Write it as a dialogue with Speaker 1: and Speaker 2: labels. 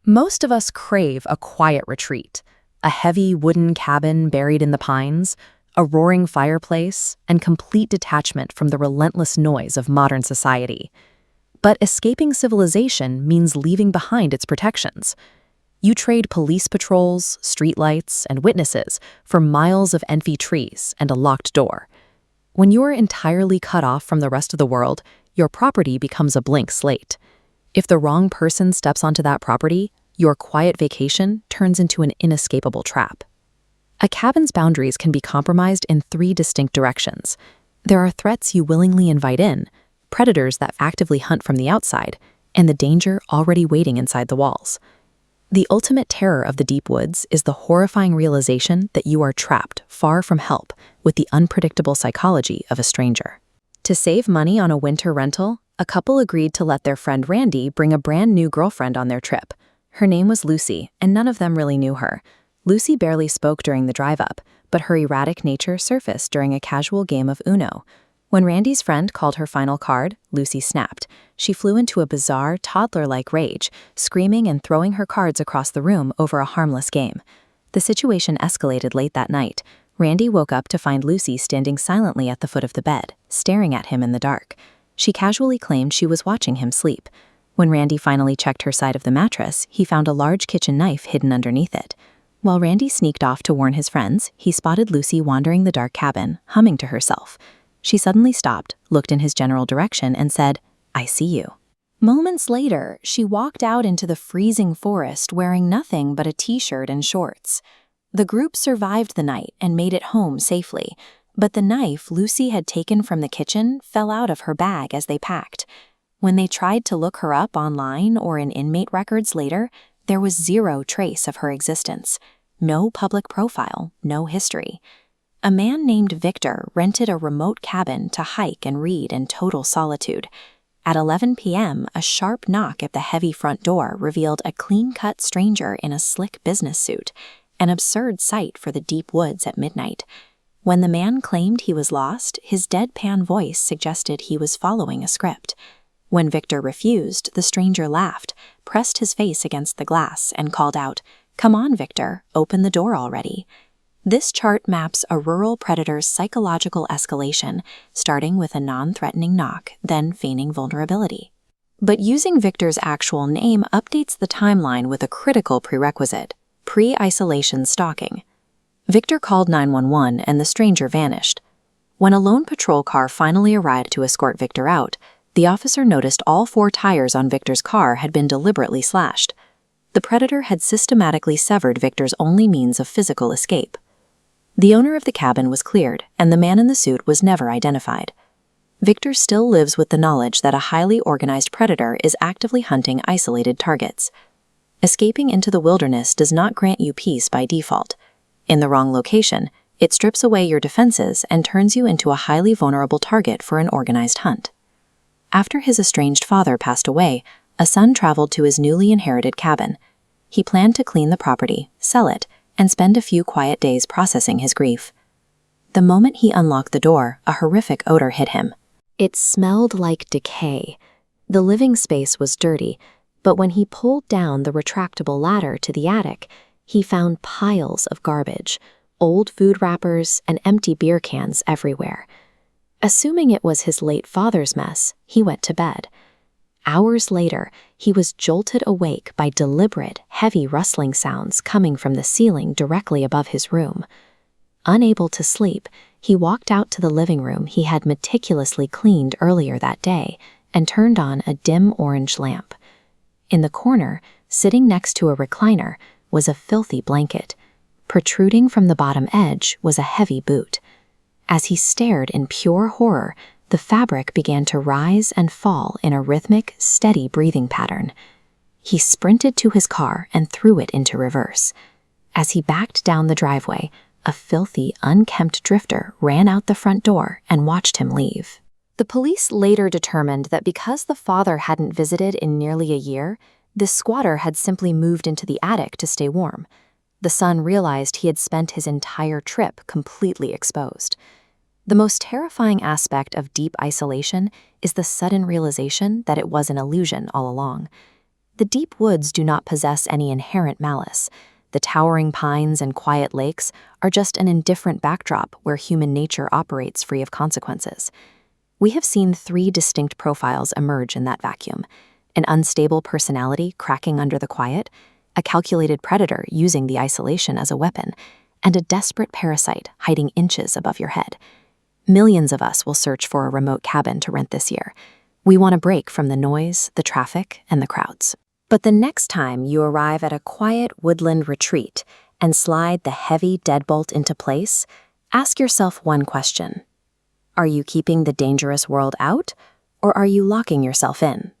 Speaker 1: Most of us crave a quiet retreat, a heavy wooden cabin buried in the pines, a roaring fireplace, and complete detachment from the relentless noise of modern society. But escaping civilization means leaving behind its protections. You trade police patrols, streetlights, and witnesses for miles of empty trees and a locked door. When you're entirely cut off from the rest of the world, your property becomes a blank slate. If the wrong person steps onto that property, your quiet vacation turns into an inescapable trap. A cabin's boundaries can be compromised in three distinct directions. There are threats you willingly invite in, predators that actively hunt from the outside, and the danger already waiting inside the walls. The ultimate terror of the deep woods is the horrifying realization that you are trapped far from help with the unpredictable psychology of a stranger. To save money on a winter rental, a couple agreed to let their friend Randy bring a brand new girlfriend on their trip. Her name was Lucy, and none of them really knew her. Lucy barely spoke during the drive-up, but her erratic nature surfaced during a casual game of Uno. When Randy's friend called her final card, Lucy snapped. She flew into a bizarre, toddler-like rage, screaming and throwing her cards across the room over a harmless game. The situation escalated late that night. Randy woke up to find Lucy standing silently at the foot of the bed, staring at him in the dark. She casually claimed she was watching him sleep. When Randy finally checked her side of the mattress, he found a large kitchen knife hidden underneath it. While Randy sneaked off to warn his friends, he spotted Lucy wandering the dark cabin, humming to herself. She suddenly stopped, looked in his general direction, and said, "I see you." Moments later, she walked out into the freezing forest wearing nothing but a t-shirt and shorts. The group survived the night and made it home safely, but the knife Lucy had taken from the kitchen fell out of her bag as they packed. When they tried to look her up online or in inmate records later, there was zero trace of her existence. No public profile, no history. A man named Victor rented a remote cabin to hike and read in total solitude. At 11 p.m., a sharp knock at the heavy front door revealed a clean-cut stranger in a slick business suit, an absurd sight for the deep woods at midnight. When the man claimed he was lost, his deadpan voice suggested he was following a script. When Victor refused, the stranger laughed, pressed his face against the glass, and called out, "Come on, Victor, open the door already." This chart maps a rural predator's psychological escalation, starting with a non-threatening knock, then feigning vulnerability. But using Victor's actual name updates the timeline with a critical prerequisite: pre-isolation stalking. Victor called 911 and the stranger vanished. When a lone patrol car finally arrived to escort Victor out, the officer noticed all 4 tires on Victor's car had been deliberately slashed. The predator had systematically severed Victor's only means of physical escape. The owner of the cabin was cleared, and the man in the suit was never identified. Victor still lives with the knowledge that a highly organized predator is actively hunting isolated targets. Escaping into the wilderness does not grant you peace by default. In the wrong location, it strips away your defenses and turns you into a highly vulnerable target for an organized hunt. After his estranged father passed away, a son traveled to his newly inherited cabin. He planned to clean the property, sell it, and spend a few quiet days processing his grief. The moment he unlocked the door, a horrific odor hit him. It smelled like decay. The living space was dirty, but when he pulled down the retractable ladder to the attic, he found piles of garbage, old food wrappers, and empty beer cans everywhere. Assuming it was his late father's mess, he went to bed. Hours later, he was jolted awake by deliberate, heavy rustling sounds coming from the ceiling directly above his room. Unable to sleep, he walked out to the living room he had meticulously cleaned earlier that day and turned on a dim orange lamp. In the corner, sitting next to a recliner, was a filthy blanket. Protruding from the bottom edge was a heavy boot. As he stared in pure horror, the fabric began to rise and fall in a rhythmic, steady breathing pattern. He sprinted to his car and threw it into reverse. As he backed down the driveway, a filthy, unkempt drifter ran out the front door and watched him leave. The police later determined that because the father hadn't visited in nearly a year, this squatter had simply moved into the attic to stay warm. The son realized he had spent his entire trip completely exposed. The most terrifying aspect of deep isolation is the sudden realization that it was an illusion all along. The deep woods do not possess any inherent malice. The towering pines and quiet lakes are just an indifferent backdrop where human nature operates free of consequences. We have seen 3 distinct profiles emerge in that vacuum: an unstable personality cracking under the quiet, a calculated predator using the isolation as a weapon, and a desperate parasite hiding inches above your head. Millions of us will search for a remote cabin to rent this year. We want a break from the noise, the traffic, and the crowds. But the next time you arrive at a quiet woodland retreat and slide the heavy deadbolt into place, ask yourself one question. Are you keeping the dangerous world out, or are you locking yourself in?